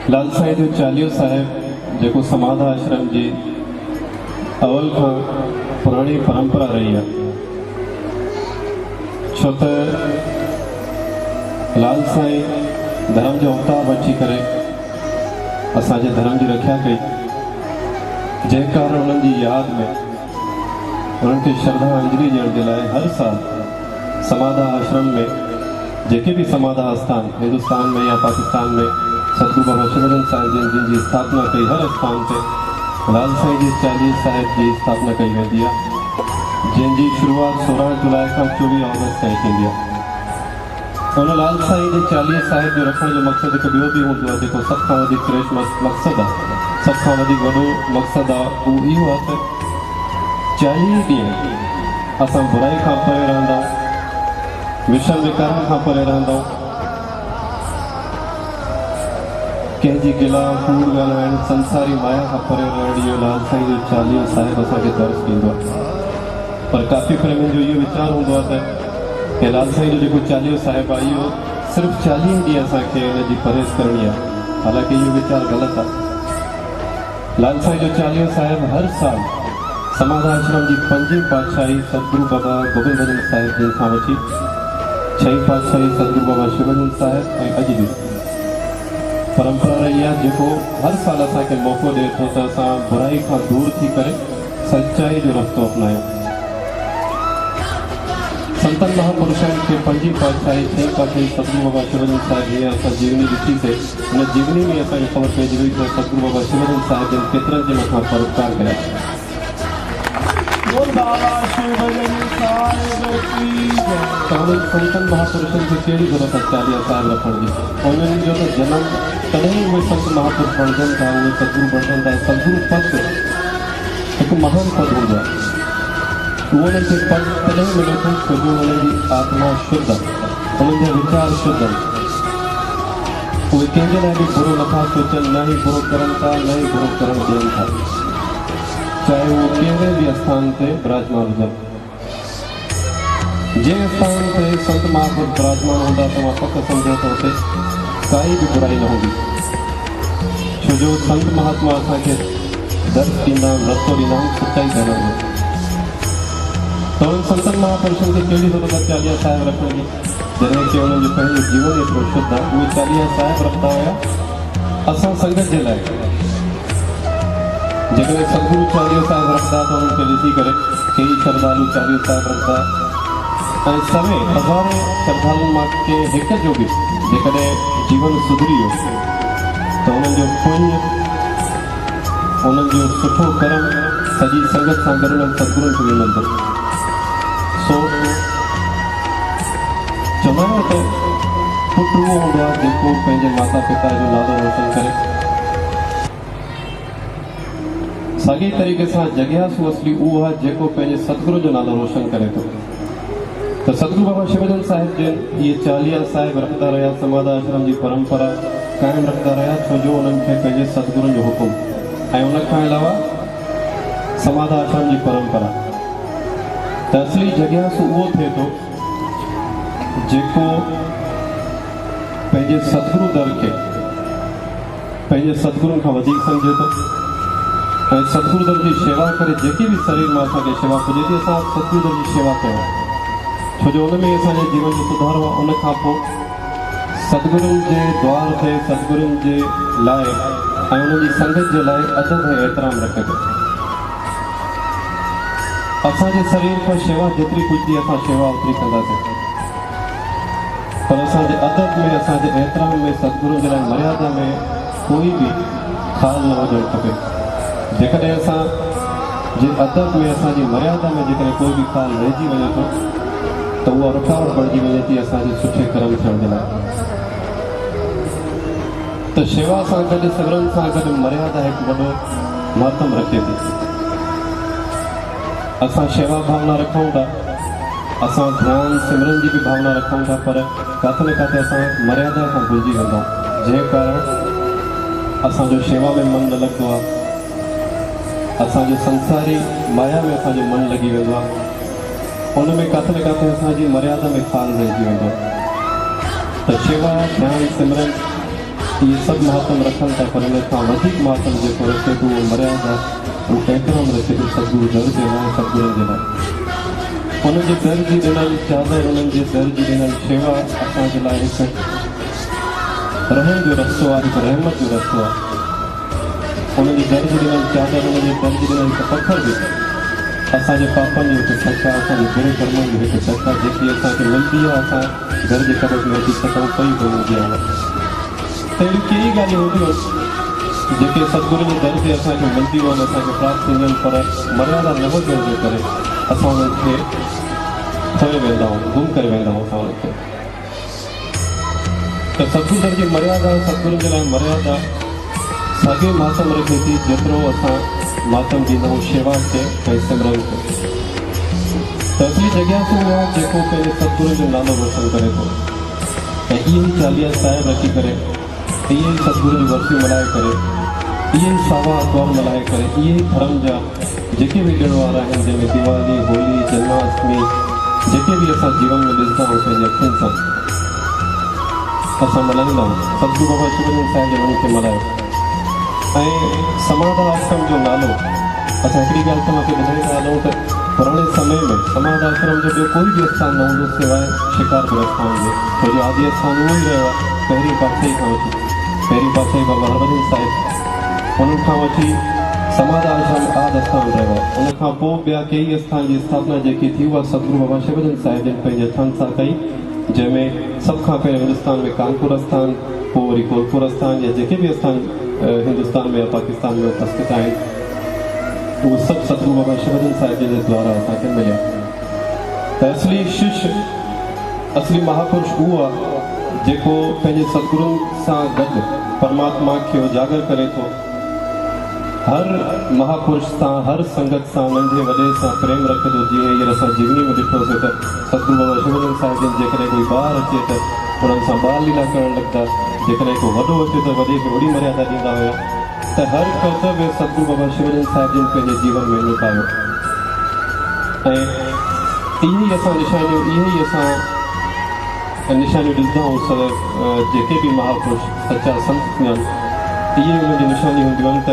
लाल साईं जो चालीहो साहिब जेको समाधा आश्रम जी अवल खां पुराणी परंपरा रही है। छो त लाल साईं धर्म जो अवतार बची करे असांजे धर्म की रक्षा कई, जै कारण उन्हनि जी याद में उन्हनि खे श्रद्धांजलि ॾियण जे लाइ हर साल समाधा आश्रम में जेके भी समाधा स्थान हिंदुस्तान में या पाकिस्तान में सतगुरु बाबा शिवानंद साहिब जिन जी स्थापना कई, हर स्थान से लाल साईं जे चालीहे साहिब की स्थापना कई वेंदी आहे, जिन जी शुरुआत 16 जुलाई का 24 अगस्त ताईं थींदी आहे। उन लाल साईं जे चालीहे साहिब जो रखण जो मक़सद हिकु ॿियो बि हूंदो आहे, जेको सभ खां वधीक श्रेष्ठ मक़सदु आहे, सभ खां वधीक वॾो मक़सदु आहे, उहो इहो आहे त 40 ॾींहं असां बुराई खां परे रहंदा, विषम विकारनि खां परे रहंदा, कंहिंजी गिला कूड़ ॻाल्हाइण संसारी माया खां परे रहण, इहो लाल साईं जो चालीहो साहिब असांखे दर्श ॾींदो आहे। पर काफ़ी प्रेमियुनि जो इहो वीचार हूंदो आहे त लाल साईं जो जेको चालीहो साहिब आहे इहो सिर्फ़ु 40 ॾींहं असांखे हिन जी परहेज़ करणी आहे, हालांकि इहो वीचार ग़लति आहे। लाल साईं जो चालीहो साहिब हर साल समाधा आश्रम की 5वीं पातशाही सतगुरु बाबा गोबिंद भजन साहिब जिन खां वठी 6वीं पातशाही सतगुरु बाबा शिवानंद साहिब ऐं अॼु बि परंपरा रही है, जो हर साल असांखे मौक़ो ॾिए थो त असां बुराई खां दूर थी करे सच्चाई जो रस्तो अपनायूं। संतन महापुरुषनि खे 5वीं पातशाही 6वीं पातशाही सतगुरु बाबा शिवानंद साहिब जीअं असां जीवनी ॾिठीसीं, हुन जीवनी में असांखे ख़बर पइजी वई त सतगुरु बाबा शिवानंद साहिब जिन केतिरनि जे मथां परोपकार कया। संतन महापुरुषनि खे कहिड़ी ज़रूरत आहे चालीहा साहिब रखण जी? उन्हनि जो त जनम तॾहिं उहे संत महापुरुष बणजनि था, उहे सतगुरु बणजनि था। सतगुरु पद हिकु महान पद हूंदो आहे, उहो उन्हनि खे पद तॾहिं मिले थो छो जो उन्हनि जी आत्मा शुद्ध आहे, उन्हनि जा वीचार शुद्ध आहिनि, उहे कंहिंजे लाइ बि बुरो नथा सोचनि, न ई बुरो करनि था, न ई बुरो करणु ॾियनि था, चाहे वो कहिड़े भी स्थान ते विराजमान हुजनि। जंहिं स्थान ते संत महापुरुष विराजमान हूंदा त मां पक सम्झो त हुते काई भी बुराई न हूंदी, छो जो संत महात्मा असांखे दर्श ॾींदा आहिनि, रस्तो ॾींदा आहिनि सच्चाई ॻाल्हाइण जो। त उन्हनि संतनि महापुरुषनि खे कहिड़ी ज़रूरत आहे चालीहा साहिब रखण जी, जॾहिं की उन्हनि जो पंहिंजो जीवन एतिरो शुद्ध आहे। उहे चालीहा साहिब रखंदा हुया असां संगत जे लाइ। जेकॾहिं सतगुरु चालीहो साहिब रखंदा त उन्हनि खे ॾिसी करे कई श्रद्धालु चालीहो साहिब रखंदा ऐं सभई हज़ारे श्रद्धालुनि मां के हिक जो बि जेकॾहिं जीवन सुधरी वियो त उन्हनि जो पुण्य, उन्हनि जो सुठो कर्म सॼी संगत सां गॾु उन्हनि सतगुरुनि खे मिलंदो। सो चवंदा आहिनि त पुटु उहो हूंदो आहे जेको पंहिंजे माता पिता जो नालो रोशन करे। साॻी तरीक़े सां जॻियासु असली उहो आहे जेको पंहिंजे सतगुरु जो नालो रोशन करे थो। तो सतगुरु बाबा शिवानंद साहिब जिन ये चालीहा साहिब रखता रहा, समाधा आश्रम की परंपरा कायम रखता रहा, छो जो उन्हनि खे पंहिंजे सतगुरुनि जो हुकुम ऐं उन खां अलावा समाधा आश्रम की परंपरा। त असली जॻियासु उहो थिए थो जेको पंहिंजे सतगुरु दर खे पंहिंजे सतगुरुनि खां वधीक सम्झे थो ऐं सतगुरु दर जी शेवा करे। जेकी भी शरीर में असांखे शेवा पुॼे थी असां सतगुरु दर जी शेवा कयूं, छो जो उनमें असांजे जीवन जो सुधारो आहे। उन खां पोइ सतगुरुनि जे द्वार ते सतगुरुनि जे लाइ ऐं उन्हनि जी संगत जे लाइ अदब ऐं एतिराम रखे थो। असांजे शरीर खां शेवा जेतिरी पुॼंदी असां शेवा ओतिरी कंदासीं, पर असांजे अदब में असांजे एतिराम में सतगुरुनि जे लाइ मर्यादा में कोई भी खाल न हुजणु खपे। जेकॾहिं असां जे अदब में असांजी मर्यादा में जेकॾहिं कोई भी खाल रहिजी वञे थो तो उहा रुकावट बणिजी वञे थी असांजे सुठे कर्म थियण जे लाइ। त शेवा सां गॾु सगरनि सां गॾु मर्यादा हिकु वॾो महत्व रखे थी। असां शेवा भावना रखूं था, असां ध्यान सिमरन जी भी भावना रखूं था, पर किथे न किथे असां मर्यादा खां भुलिजी वेंदा, जंहिं कारण असांजो शेवा में मन न लॻंदो आहे, असांजो संसारी माया में असांजो मन लॻी वेंदो आहे, उनमें किथे न किथे असांजी मर्यादा में खाल रहिजी वेंदो। त शेवा ध्यान सिमरन ये सब महात्म रखन था, पर इन खां वधीक महात्म जेको रखे थो उहो मर्यादा उहो कंहिं रखे थो सतगुरु दर जे लाइ, सतगुरु जे लाइ उनजे दर जी ॾिनल चादर, उन्हनि जे दर जी ॾिनल शेवा असांजे लाइ हिकु रहण जो रस्तो आहे, हिकु रहमत जो रस्तो आहे। उनजे दर जी ॾिनल चादर, उनजे दर जी ॾिनल हिकु पथर बि असांजे पापनि जो हिकु सच आहे, असांजे बुरे कर्मनि जो हिकु सच आहे, जेकी असांखे मिलंदी आहे असां घर जे कम में अची सघूं पई बि हूंदी आहे। त अहिड़ी कहिड़ी ॻाल्हियूं हूंदियूं आहिनि जेके सतगुरू जे दर ते असांखे मिलंदियूं आहिनि, असांखे प्राप्त थींदियूं आहिनि, पर मर्यादा न हुजण जे करे असां उन्हनि खे खोए वेंदा आहियूं, गुम करे वेंदा आहियूं असां उन्हनि खे। त सतगुरू दर जी मर्यादा, सतगुरू जे लाइ मर्यादा साॻे मातम रखे थी जेतिरो असां मातम ॾींदा आहियूं शेवा खे ऐं सिमरन खे। त असली जॻह उहो आहे जेको पंहिंजे सतगुरू जो नालो रोशन करे थो ऐं इहे ई चालीहा साहिब रखी करे, इहे ई सतगुरू जी वर्सी मल्हाए करे, इहे ई सावा आतवार मल्हाए करे, इहे ई धर्म जा जेके बि ॾिण वार आहिनि, जंहिंमें दिवाली, होली, जन्माष्टमी, जेके बि असां जीवन में ॾिसंदा आहियूं पंहिंजे अखियुनि सां असां मल्हाईंदा आहियूं, सतगुरू बाबा शिवलिंग साहिब जे उन्हनि खे मल्हायो। ऐं समाधा आश्रम जो नालो असां हिकिड़ी ॻाल्हि तव्हांखे ॿुधाईंदा हलूं त पुराणे समय में समाधा आश्रम जो ॿियो कोई बि स्थान न हूंदो सवाइ शिकारपुर स्थान जो, छो जो आदि स्थान उहो ई रहियो आहे पहिरीं पातशाही खां वठी, पहिरीं पातशाही बाबा हरभजन साहिब, उन्हनि खां वठी समाधा आश्रम आदि स्थान रहियो आहे। उन खां पोइ ॿिया कई स्थान जी स्थापना जेकी थी उहा सतगुरू बाबा शिवलिंग साहिब जिन पंहिंजे हथनि सां कई, जंहिंमें सभ खां पहिरियों हिंदुस्तान में कानपुर स्थान, पोइ वरी कोलपुर स्थान, या जेके बि स्थान हिंदुस्तान में या पाकिस्तान में उपस्थित आहिनि उहे सभु सतगुरू बाबा शिवलिंग साहिब जे द्वारा असांखे मिलिया। त असली शिष्य, असली महापुरुष उहो आहे जेको पंहिंजे सतगुरू सां गॾु परमात्मा खे उजागर करे थो। हर महापुरुष सां, हर संगत सां, नंढे वॾे सां प्रेम रखे थो। जीअं हींअर असां जीवनी में ॾिठोसीं त सतगुरू बाबा शिवलिंग साहिब जिन जेकॾहिं कोई ॿार अचे त उन्हनि सां बाल लीला करणु लॻंदा, जेकॾहिं को वॾो अचे त वॾे खे वॾी मर्यादा ॾींदा हुया। त हर कर्तव्य सतगुरू बाबा शिवलिंग साहिब जिन पंहिंजे जीवन में निभायो। ऐं इहे ई असां निशानियूं, इहे ई असां निशानियूं ॾिसंदा आहियूं। जेके बि महापुरुष सचा संत थिया आहिनि, इहे उन्हनि जी निशानियूं हूंदियूं आहिनि त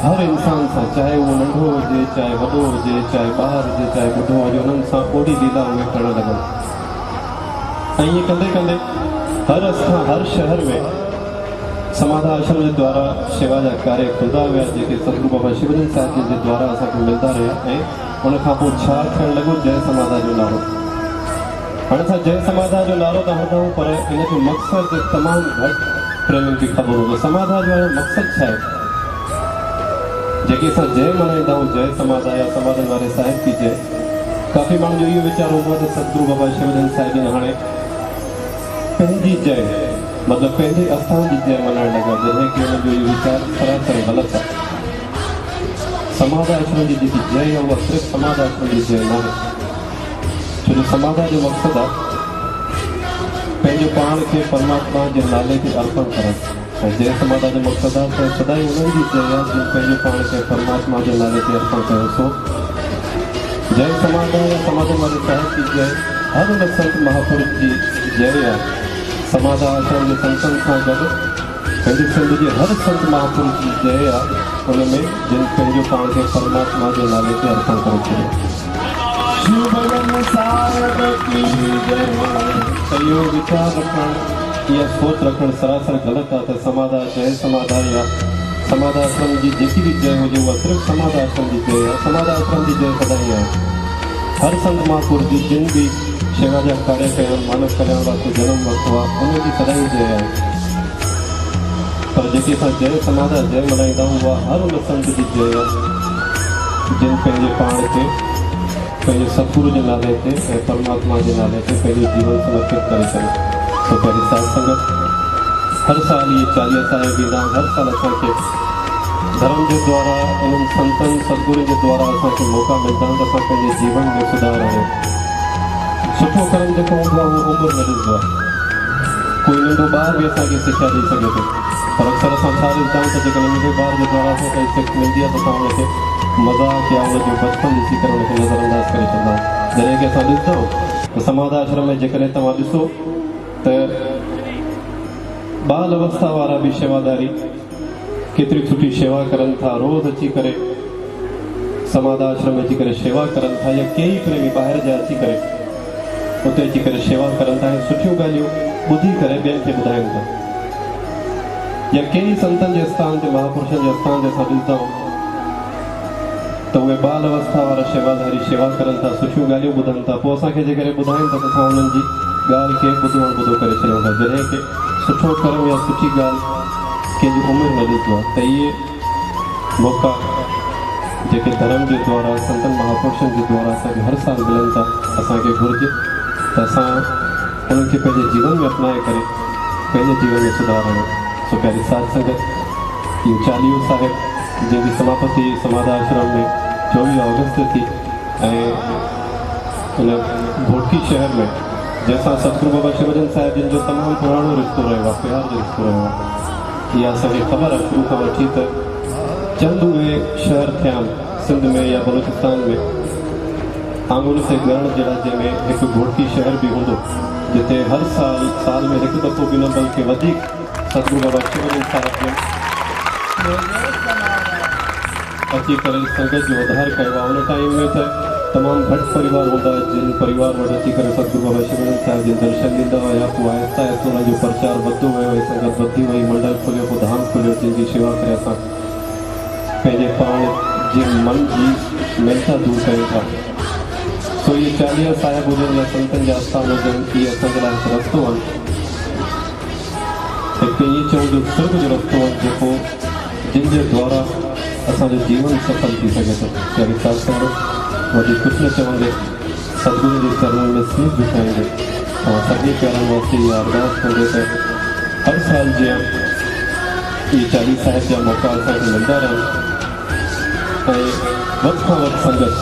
हर इंसान सां, चाहे उहो नंढो हुजे, चाहे वॾो हुजे, चाहे ॿार हुजे, चाहे ॿुढो हुजे, उन्हनि सां ओड़ी लीला उहे करणु लॻनि। ऐं ईअं कंदे कंदे हर शहर में समाधा आश्रम जे द्वारा शेवा जा कार्य खुलंदा विया, जेके सतगुरू बाबा शिवलिंग साहिब जे द्वारा असांखे मिलंदा रहिया। ऐं उन खां पोइ छा थियणु लॻो, जय समाधा जो नालो। हाणे असां जय समाधा जो नालो त हणंदा आहियूं, पर इन जो मक़सदु तमामु घटि प्रेमियुनि खे ख़बर हूंदो। समाधा जो मक़सदु छा आहे? जेके असां जय मल्हाईंदा आहियूं, जय समाधा या समाधन वारे साहिब की जय, काफ़ी माण्हुनि जो इहो वीचार हूंदो आहे त सतगुरू बाबा शिवलिंग साहिब जिन हाणे पंहिंजी जय, मतिलबु पंहिंजे आस्थान जी जय मल्हाइण लॻा, जॾहिं की हुननि जो इहो वीचार सरासर ग़लति आहे। समाधा आश्रम जी जेकी जय आहे उहा सिर्फ़ु समाधा आश्रम जी जय न आहे, छो जो समाधा जो मक़सदु आहे पंहिंजो पाण खे परमात्मा जे नाले ते अर्पण करणु। ऐं जय समाधा जो मक़सदु आहे त सदाई उन्हनि जी जय आहे जिन पंहिंजो पाण खे परमात्मा जे नाले ते अर्पण कयो। सो जय समाधा या समाधन वारे साहिब की जय हर उन संत महापुरुष जी जय आहे। समाधा आश्रम जे संतनि सां गॾु पंहिंजे सिंध जे हर संत महापुरुष जी जय आहे, उन में जिन पंहिंजो पाण खे परमात्मा जे नाले ते अर्पण करे छॾियो। इहो वीचार रखणु, इहा सोच रखणु सरासर ग़लति आहे त समाधा, जय समाधा या समाधा आश्रम जी जेकी बि जय हुजे उहा सिर्फ़ु समाधा आश्रम जी जय आहे। समाधा आश्रम जी जय सदाई आहे। हर संत महापुरुष जी जिन बि शेवा जा कार्य कया, मानव कल्याण वास्ते जनम वरितो आहे, उनजी सदाई जय आहे। पर जेके असां जय समाधा जय मल्हाईंदा आहियूं उहा हर उन संत जी जय आहे जिन पंहिंजे पाण खे पंहिंजे सतगुरू जे नाले ते ऐं परमात्मा जे नाले ते पंहिंजो जीवन समर्पित करे छॾियो। तो पहिरीं साध संगत हर साल इहे 40 साहिब ईंदा आहिनि। हर साल असांखे धर्म जे द्वारा, इन्हनि संतनि सतगुरू जे द्वारा असांखे मौक़ा मिलंदा आहिनि त असां पंहिंजे जीवन में सुधार आहियूं। सुठो कर्म जेको हूंदो आहे उहो उमिरि न ॾिसंदो आहे। कोई नंढो ॿार बि असांखे सिखिया ॾेई सघे थो, पर अक्सर असां छा ॾिसंदा आहियूं त जेकॾहिं नंढे ॿार जे द्वारा असांखे सिख मिलंदी आहे त असां हुनखे मज़ाक या हुनजो बचपन ॾिसी करे हुनखे नज़रअंदाज़ करे छॾंदा आहियूं। जॾहिं की असां ॾिसंदा आहियूं त समाधा आश्रम में जेकॾहिं तव्हां ॾिसो त बाल अवस्था वारा भी सेवादारी केतरी सुठी सेवा करन था। रोज अची करे समाध आश्रम अची करे सेवा करन था, या कई प्रेमी बाहर जा अची करे उते अची करे सेवा करन था। सुठियूं ॻाल्हियूं ॿुधी करे ॿियनि खे ॿुधाइनि था। या कई संतन जे स्थान ते महापुरुषनि जे स्थान ते असां ॾिसंदा आहियूं त उहे बाल अवस्था वारा सेवादारी सेवा करनि था, सुठियूं ॻाल्हियूं ॿुधनि था। पोइ असांखे जेकॾहिं ॿुधाइनि था त असां उन्हनि जी ॻाल्हि खे ॿुधो करे छॾियूं था। जॾहिं की सुठो कर्म या सुठी ॻाल्हि कंहिंजी उमिरि न ॾिसंदो आहे, त इहे मौक़ा जेके धर्म जे द्वारा संतन महापुरुषनि जे द्वारा असांखे हर साल मिलनि था, असांखे घुरिजे त असां उन्हनि खे पंहिंजे जीवन में अपनाए करे पंहिंजे जीवन में सुधारणो। सो प्यारी साध संगत, इहो चालीहो साहिब जंहिंजी समापति समाध आश्रम में 24 अगस्त थी ऐं उन घोटकी शहर में जैसा सतगुरु बाबा शिवजन साहिब जिन जो तमामु पुराणो रिश्तो रहियो आहे, प्यार जो रिश्तो रहियो आहे। इहा असांखे ख़बर आहे शुरू खां वठी त चंद उहे शहर थिया आहिनि सिंध में या बलूचिस्तान में आंगुर से ॻणण जहिड़ा, जंहिंमें हिकु घोटकी शहर बि हूंदो जिते हर साल में हिकु दफ़ो बि न बल्कि वधीक सतगुरु बाबा शिवजन साहिब जो अची करे संगत जो उद्धार कयो आहे। उन टाइम में त तमामु घटि परिवार हूंदा जिन परिवार वटि अची करे सतगुरु बाबा शिवजन साहिब जे दर्शन ॾींदा हुआ। पोइ आहिस्ता आहिस्ता हुनजो प्रचार वधंदो वियो, संगत वधी वई, मंडल खुलियो, पोइ धाम खुलियो, जिनजी शेवा करे असां पंहिंजे पाण जे मन जी मेलता दूर कयूं था। सो इहे चालीहा साहिब हुजनि या संतनि जा आस्थान हुजनि, इहे असांजे लाइ हिकु रस्तो आहे, हिकु ईअं चऊं जो सुर्ग जो रस्तो आहे जेको जिन जे द्वारा असांजो जीवन सफल थी सघे थो। प्यारी साध संगत, वधीक कुझु न चवंदे सतगुरु जे चरणनि में शीश झुकाईंदे तव्हां सभिनी प्यारनि वास्ते इहा अरदास कंदे त हर साल जीअं इहे चालीह साहिब जा मौक़ा असांखे मिलंदा रहनि ऐं वधि खां वधि संगत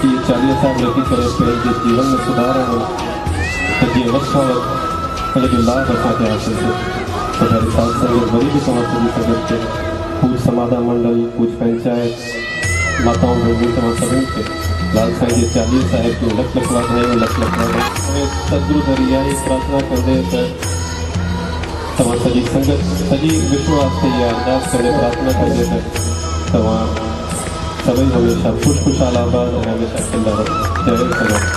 इहे चालीह साहिब रखी करे पंहिंजे जीवन में सुधारणो त जीअं वधि खां वधि हिन जो लाभ असांखे हासिल थिए। त प्यारी साध संगत, वरी बि तव्हां सॼी संगत खे पूज समाधा मंडल, पूज पंचायत, माताऊं भेणियूं, तव्हां सभिनी खे लाल साईं जे चालीह साहिब जूं लख लख वाधायूं, लख लख वाधायूं। ऐं सतगुरु घर इहा ई प्रार्थना कंदे त तव्हां सॼी संगत सॼी विश्व वास्ते इहा अरदास कंदे प्रार्थना कंदे त तव्हां सभई हमेशह ख़ुशहाल आबाद ऐं हमेशह कंदा रहो। जय संगत।